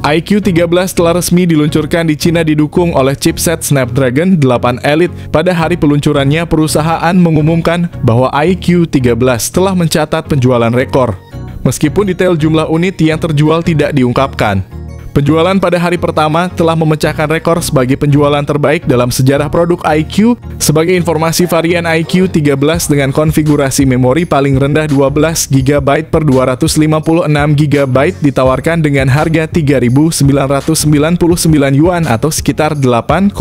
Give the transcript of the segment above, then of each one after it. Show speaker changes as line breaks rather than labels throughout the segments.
iQ13 telah resmi diluncurkan di Cina didukung oleh chipset Snapdragon 8 Elite. Pada hari peluncurannya, perusahaan mengumumkan bahwa iQ13 telah mencatat penjualan rekor. Meskipun detail jumlah unit yang terjual tidak diungkapkan. Penjualan pada hari pertama telah memecahkan rekor sebagai penjualan terbaik dalam sejarah produk iQ. Sebagai informasi, varian iQ13 dengan konfigurasi memori paling rendah 12 GB per 256 GB ditawarkan dengan harga 3.999 yuan atau sekitar 8,8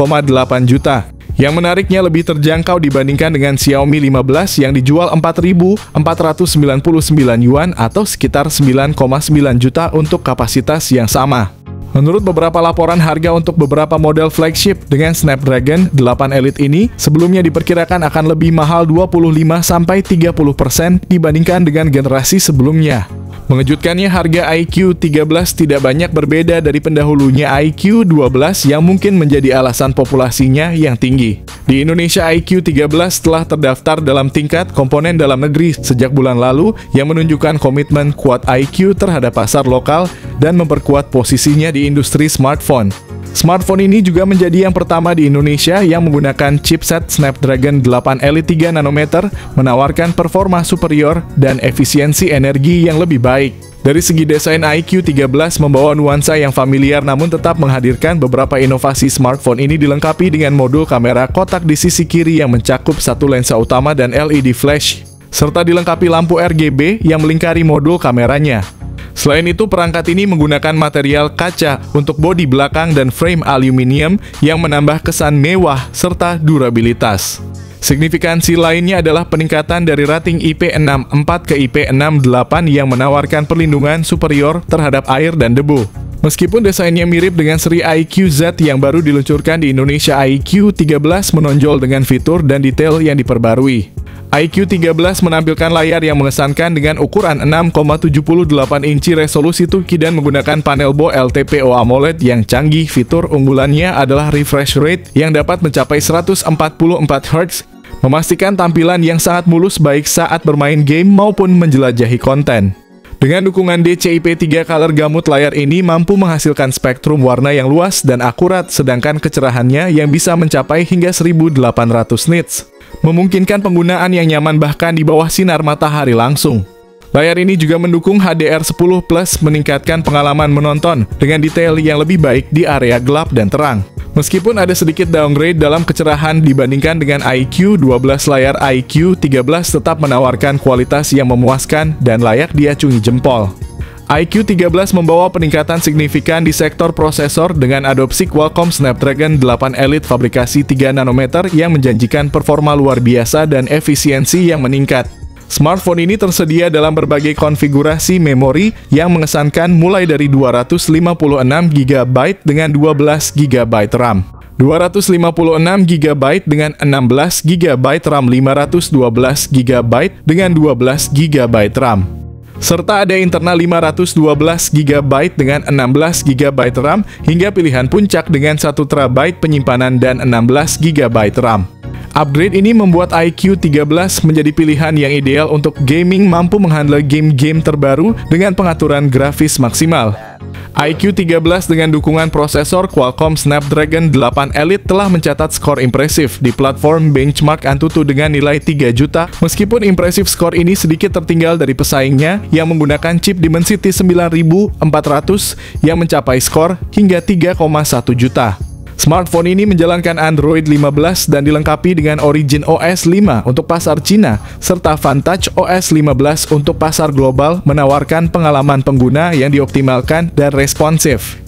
juta. Yang menariknya lebih terjangkau dibandingkan dengan Xiaomi 15 yang dijual 4.499 yuan atau sekitar 9,9 juta untuk kapasitas yang sama. Menurut beberapa laporan, harga untuk beberapa model flagship dengan Snapdragon 8 Elite ini sebelumnya diperkirakan akan lebih mahal 25-30% dibandingkan dengan generasi sebelumnya. Mengejutkannya, harga iQ13 tidak banyak berbeda dari pendahulunya iQ12 yang mungkin menjadi alasan populasinya yang tinggi. Di Indonesia, iQ13 telah terdaftar dalam tingkat komponen dalam negeri sejak bulan lalu yang menunjukkan komitmen kuat iQ terhadap pasar lokal dan memperkuat posisinya di industri smartphone. Smartphone ini juga menjadi yang pertama di Indonesia yang menggunakan chipset Snapdragon 8 Elite 3 nanometer, menawarkan performa superior dan efisiensi energi yang lebih baik. Dari segi desain, iQ13 membawa nuansa yang familiar namun tetap menghadirkan beberapa inovasi. Smartphone ini dilengkapi dengan modul kamera kotak di sisi kiri yang mencakup satu lensa utama dan LED flash, serta dilengkapi lampu RGB yang melingkari modul kameranya. Selain itu, perangkat ini menggunakan material kaca untuk bodi belakang dan frame aluminium yang menambah kesan mewah serta durabilitas. Signifikansi lainnya adalah peningkatan dari rating IP64 ke IP68 yang menawarkan perlindungan superior terhadap air dan debu. Meskipun desainnya mirip dengan seri iQZ yang baru diluncurkan di Indonesia, iQ13 menonjol dengan fitur dan detail yang diperbarui. iQ13 menampilkan layar yang mengesankan dengan ukuran 6,78 inci resolusi Turki dan menggunakan panel LTPO AMOLED yang canggih. Fitur unggulannya adalah refresh rate yang dapat mencapai 144 Hz, memastikan tampilan yang sangat mulus baik saat bermain game maupun menjelajahi konten. Dengan dukungan DCI-P3 Color Gamut, layar ini mampu menghasilkan spektrum warna yang luas dan akurat, sedangkan kecerahannya yang bisa mencapai hingga 1800 nits. Memungkinkan penggunaan yang nyaman bahkan di bawah sinar matahari langsung. Layar ini juga mendukung HDR10+, meningkatkan pengalaman menonton dengan detail yang lebih baik di area gelap dan terang. Meskipun ada sedikit downgrade dalam kecerahan dibandingkan dengan iQ12, layar iQ13 tetap menawarkan kualitas yang memuaskan dan layak diacungi jempol. iQ13 membawa peningkatan signifikan di sektor prosesor dengan adopsi Qualcomm Snapdragon 8 Elite fabrikasi 3 nanometer yang menjanjikan performa luar biasa dan efisiensi yang meningkat. Smartphone ini tersedia dalam berbagai konfigurasi memori yang mengesankan mulai dari 256 GB dengan 12 GB RAM, 256 GB dengan 16 GB RAM, 512 GB dengan 12 GB RAM. Serta ada internal 512 GB dengan 16 GB RAM hingga pilihan puncak dengan 1 TB penyimpanan dan 16 GB RAM. Upgrade ini membuat iQ13 menjadi pilihan yang ideal untuk gaming, mampu menghandle game-game terbaru dengan pengaturan grafis maksimal. iQ13 dengan dukungan prosesor Qualcomm Snapdragon 8 Elite telah mencatat skor impresif di platform benchmark Antutu dengan nilai 3 juta. Meskipun impresif skor ini sedikit tertinggal dari pesaingnya yang menggunakan chip Dimensity 9400 yang mencapai skor hingga 3,1 juta. Smartphone ini menjalankan Android 15 dan dilengkapi dengan Origin OS 5 untuk pasar Cina, serta Vantage OS 15 untuk pasar global, menawarkan pengalaman pengguna yang dioptimalkan dan responsif.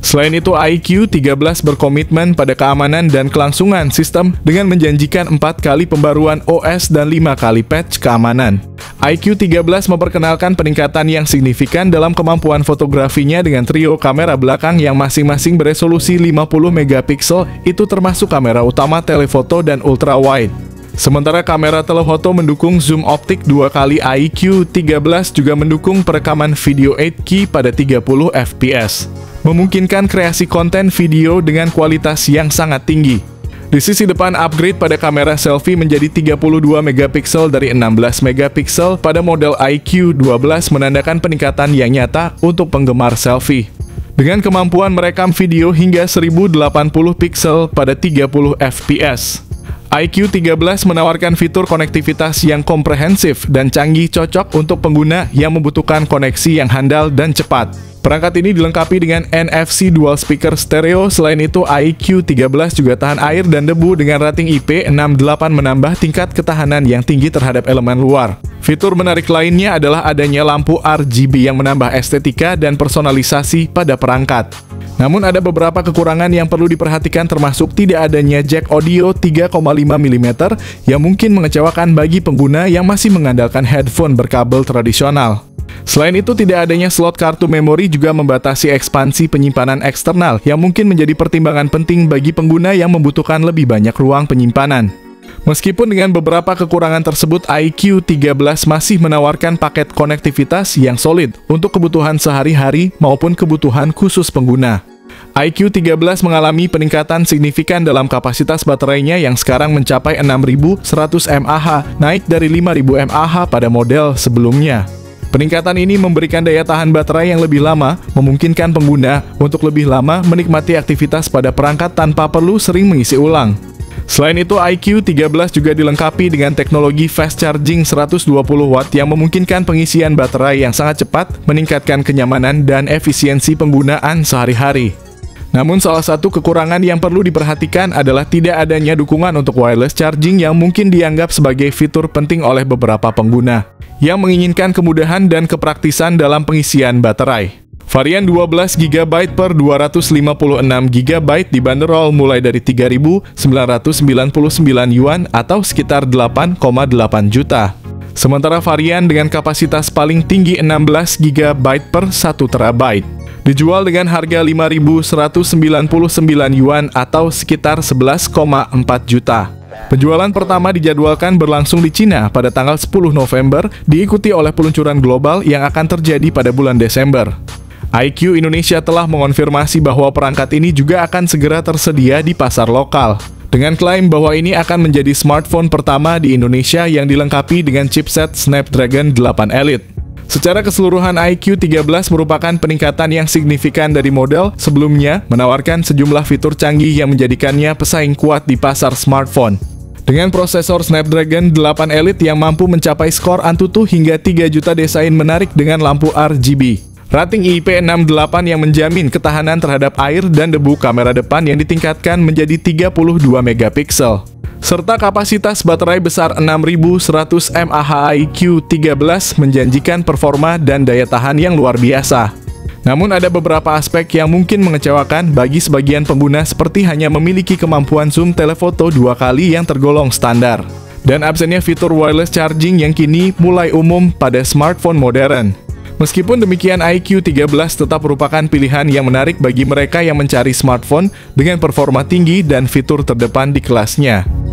Selain itu, iQ13 berkomitmen pada keamanan dan kelangsungan sistem dengan menjanjikan 4 kali pembaruan OS dan 5 kali patch keamanan. iQ13 memperkenalkan peningkatan yang signifikan dalam kemampuan fotografinya dengan trio kamera belakang yang masing-masing beresolusi 50 megapiksel, itu termasuk kamera utama, telefoto, dan ultrawide. Sementara kamera telefoto mendukung zoom optik 2 kali, iQ13 juga mendukung perekaman video 8K pada 30 fps. Memungkinkan kreasi konten video dengan kualitas yang sangat tinggi. Di sisi depan, upgrade pada kamera selfie menjadi 32 megapiksel dari 16 megapiksel pada model iQ12 menandakan peningkatan yang nyata untuk penggemar selfie. dengan kemampuan merekam video hingga 1080 pixel pada 30 fps. iQOO 13 menawarkan fitur konektivitas yang komprehensif dan canggih, cocok untuk pengguna yang membutuhkan koneksi yang handal dan cepat. Perangkat ini dilengkapi dengan NFC dual speaker stereo. Selain itu, iQOO 13 juga tahan air dan debu dengan rating IP68, menambah tingkat ketahanan yang tinggi terhadap elemen luar. Fitur menarik lainnya adalah adanya lampu RGB yang menambah estetika dan personalisasi pada perangkat. Namun ada beberapa kekurangan yang perlu diperhatikan, termasuk tidak adanya jack audio 3,5 mm yang mungkin mengecewakan bagi pengguna yang masih mengandalkan headphone berkabel tradisional. Selain itu, tidak adanya slot kartu memori juga membatasi ekspansi penyimpanan eksternal yang mungkin menjadi pertimbangan penting bagi pengguna yang membutuhkan lebih banyak ruang penyimpanan. Meskipun dengan beberapa kekurangan tersebut, iQOO 13 masih menawarkan paket konektivitas yang solid untuk kebutuhan sehari-hari maupun kebutuhan khusus pengguna. iQOO 13 mengalami peningkatan signifikan dalam kapasitas baterainya yang sekarang mencapai 6.100 mAh, naik dari 5.000 mAh pada model sebelumnya. Peningkatan ini memberikan daya tahan baterai yang lebih lama, memungkinkan pengguna untuk lebih lama menikmati aktivitas pada perangkat tanpa perlu sering mengisi ulang. Selain itu, iQOO 13 juga dilengkapi dengan teknologi fast charging 120 watt yang memungkinkan pengisian baterai yang sangat cepat, meningkatkan kenyamanan dan efisiensi penggunaan sehari-hari. Namun salah satu kekurangan yang perlu diperhatikan adalah tidak adanya dukungan untuk wireless charging yang mungkin dianggap sebagai fitur penting oleh beberapa pengguna yang menginginkan kemudahan dan kepraktisan dalam pengisian baterai. Varian 12 GB per 256 GB dibanderol mulai dari 3.999 yuan atau sekitar 8,8 juta. Sementara varian dengan kapasitas paling tinggi 16 GB per 1 TB dijual dengan harga 5.199 yuan atau sekitar 11,4 juta. Penjualan pertama dijadwalkan berlangsung di Cina pada tanggal 10 November, diikuti oleh peluncuran global yang akan terjadi pada bulan Desember. iQOO Indonesia telah mengonfirmasi bahwa perangkat ini juga akan segera tersedia di pasar lokal, dengan klaim bahwa ini akan menjadi smartphone pertama di Indonesia yang dilengkapi dengan chipset Snapdragon 8 Elite. Secara keseluruhan, iQOO 13 merupakan peningkatan yang signifikan dari model sebelumnya, menawarkan sejumlah fitur canggih yang menjadikannya pesaing kuat di pasar smartphone. Dengan prosesor Snapdragon 8 Elite yang mampu mencapai skor Antutu hingga 3 juta, desain menarik dengan lampu RGB, rating IP68 yang menjamin ketahanan terhadap air dan debu, kamera depan yang ditingkatkan menjadi 32 megapiksel, serta kapasitas baterai besar 6.100 mAh, iQOO 13 menjanjikan performa dan daya tahan yang luar biasa. Namun ada beberapa aspek yang mungkin mengecewakan bagi sebagian pengguna, seperti hanya memiliki kemampuan zoom telefoto 2 kali yang tergolong standar, dan absennya fitur wireless charging yang kini mulai umum pada smartphone modern. Meskipun demikian, iQOO 13 tetap merupakan pilihan yang menarik bagi mereka yang mencari smartphone dengan performa tinggi dan fitur terdepan di kelasnya.